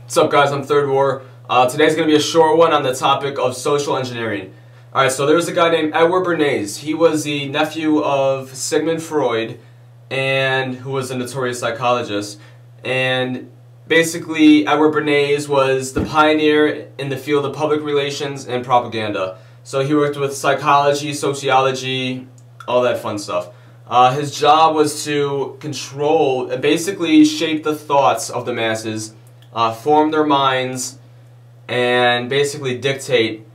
What's up, guys? I'm Third War. Today's going to be a short one on the topic of social engineering. Alright, so there's a guy named Edward Bernays. He was the nephew of Sigmund Freud, and who was a notorious psychologist. And basically, Edward Bernays was the pioneer in the field of public relations and propaganda. So he worked with psychology, sociology, all that fun stuff. His job was to control, basically shape the thoughts of the masses, form their minds, and basically dictate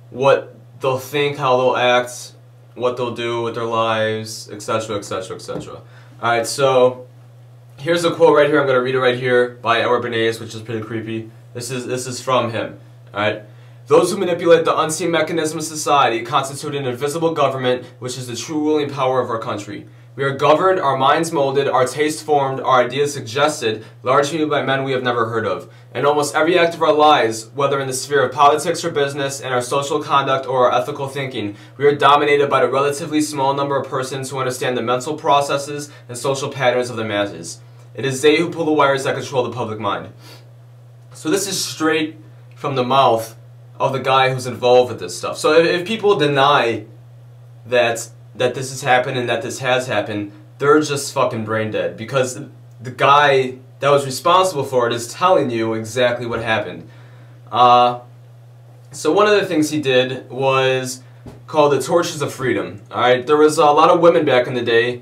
what they'll think, how they'll act, what they'll do with their lives, etc., etc., etc. Alright, so here's a quote right here. I'm going to read it right here by Edward Bernays, which is pretty creepy. This is from him. Alright. Those who manipulate the unseen mechanism of society constitute an invisible government, which is the true ruling power of our country. We are governed, our minds molded, our tastes formed, our ideas suggested, largely by men we have never heard of. In almost every act of our lives, whether in the sphere of politics or business, in our social conduct or our ethical thinking, we are dominated by the relatively small number of persons who understand the mental processes and social patterns of the masses. It is they who pull the wires that control the public mind. So this is straight from the mouth of the guy who's involved with this stuff. So if people deny that this has happened and that this has happened, they're just fucking brain dead, because the guy that was responsible for it is telling you exactly what happened. So one of the things he did was called the Torches of Freedom. Alright, there was a lot of women back in the day.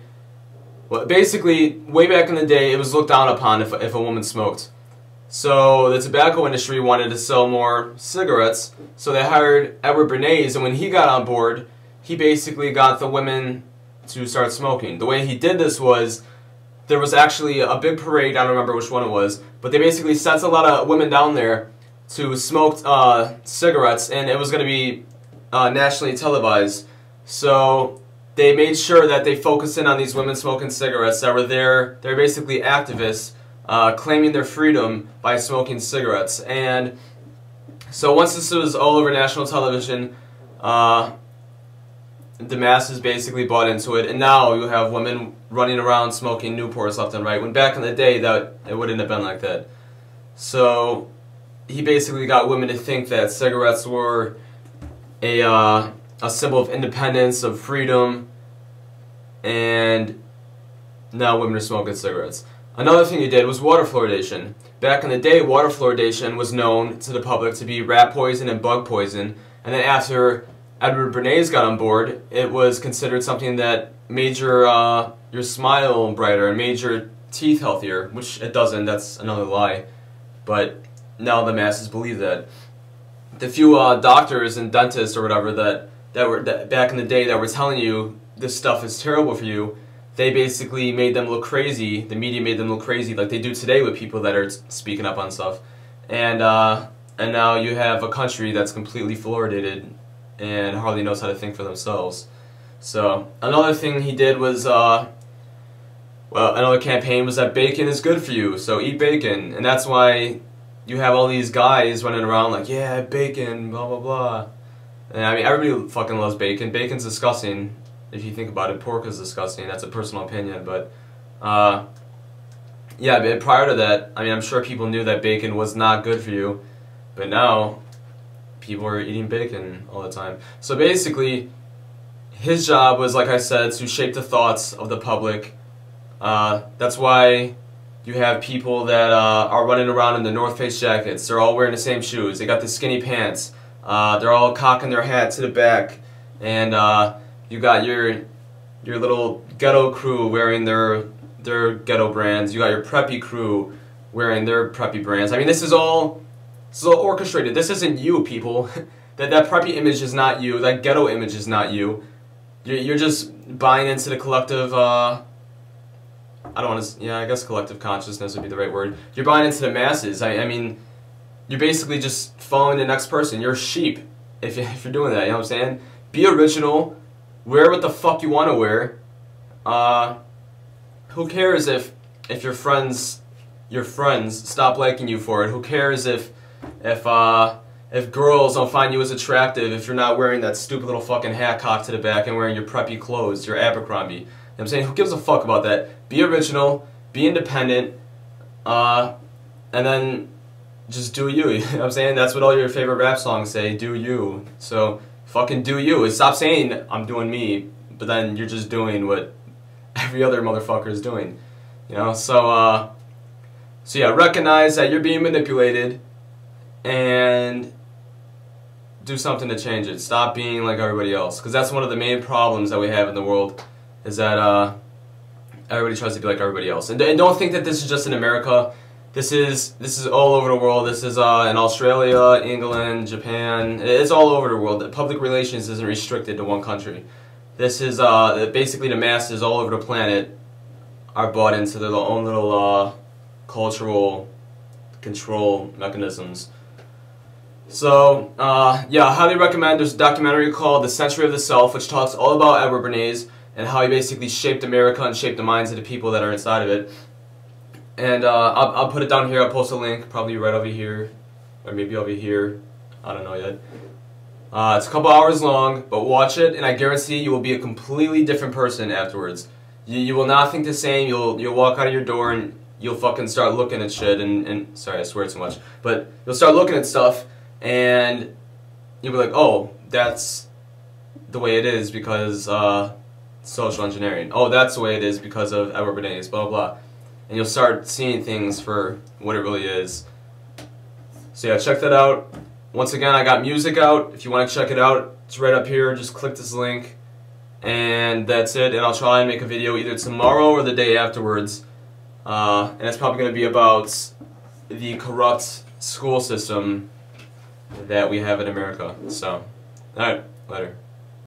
Well, basically, way back in the day, it was looked down upon if a woman smoked. So the tobacco industry wanted to sell more cigarettes, so they hired Edward Bernays, and when he got on board, he basically got the women to start smoking. The way he did this was, there was actually a big parade, I don't remember which one it was, but they basically sent a lot of women down there to smoke cigarettes, and it was going to be nationally televised. So they made sure that they focused in on these women smoking cigarettes that were there. They're basically activists claiming their freedom by smoking cigarettes. And so once this was all over national television, the masses basically bought into it, and now you have women running around smoking Newports left and right, when back in the day that it wouldn't have been like that. So he basically got women to think that cigarettes were a symbol of independence, of freedom, and now women are smoking cigarettes. Another thing he did was water fluoridation. Back in the day, water fluoridation was known to the public to be rat poison and bug poison, and then after Edward Bernays got on board, it was considered something that made your smile brighter and made your teeth healthier, which it doesn't. That's another lie. But now the masses believe that. The few doctors and dentists or whatever that back in the day that were telling you this stuff is terrible for you, they basically made them look crazy. The media made them look crazy, like they do today with people that are speaking up on stuff. And now you have a country that's completely fluoridated and hardly knows how to think for themselves. So another thing he did was, well, another campaign was that bacon is good for you, so eat bacon. And that's why you have all these guys running around like, yeah, bacon, blah, blah, blah. And I mean, everybody fucking loves bacon. Bacon's disgusting, if you think about it. Pork is disgusting. That's a personal opinion, but, yeah, but prior to that, I mean, I'm sure people knew that bacon was not good for you, but now people are eating bacon all the time. So basically, his job was, like I said, to shape the thoughts of the public. That's why you have people that are running around in the North Face jackets. They're all wearing the same shoes. They got the skinny pants. They're all cocking their hat to the back. And you got your little ghetto crew wearing their ghetto brands. You got your preppy crew wearing their preppy brands. I mean, this is all orchestrated. This isn't you, people. that preppy image is not you. That ghetto image is not you. You're just buying into the collective, I don't want to, yeah, I guess collective consciousness would be the right word. You're buying into the masses. I mean, you're basically just following the next person. You're a sheep if you're doing that, you know what I'm saying? Be original. Wear what the fuck you want to wear. Who cares if your friends stop liking you for it? Who cares if girls don't find you as attractive if you're not wearing that stupid little fucking hat cocked to the back and wearing your preppy clothes, your Abercrombie? You know what I'm saying? Who gives a fuck about that? Be original, be independent, and then just do you. You know what I'm saying? That's what all your favorite rap songs say. Do you. So fucking do you. Stop saying I'm doing me, but then you're just doing what every other motherfucker is doing. You know? So yeah, recognize that you're being manipulated and do something to change it. Stop being like everybody else, because that's one of the main problems that we have in the world, is that everybody tries to be like everybody else. And don't think that this is just in America. This is all over the world. This is in Australia, England, Japan. It's all over the world. Public relations isn't restricted to one country. This is basically the masses all over the planet are bought into their own little cultural control mechanisms. So yeah, I highly recommend. There's a documentary called The Century of the Self, which talks all about Edward Bernays and how he basically shaped America and shaped the minds of the people that are inside of it. And I'll put it down here. I'll post a link, probably right over here, or maybe over here. I don't know yet. It's a couple hours long, but watch it, and I guarantee you will be a completely different person afterwards. You will not think the same. You'll walk out of your door and you'll fucking start looking at shit. And sorry, I swear too much, but you'll start looking at stuff, and you'll be like, oh, that's the way it is because social engineering. Oh, that's the way it is because of Edward Bernays. Blah blah blah. And you'll start seeing things for what it really is. So yeah, check that out. Once again, I got music out. If you want to check it out, it's right up here. Just click this link. And that's it. And I'll try and make a video either tomorrow or the day afterwards. And it's probably going to be about the corrupt school system that we have in America. So, alright, later.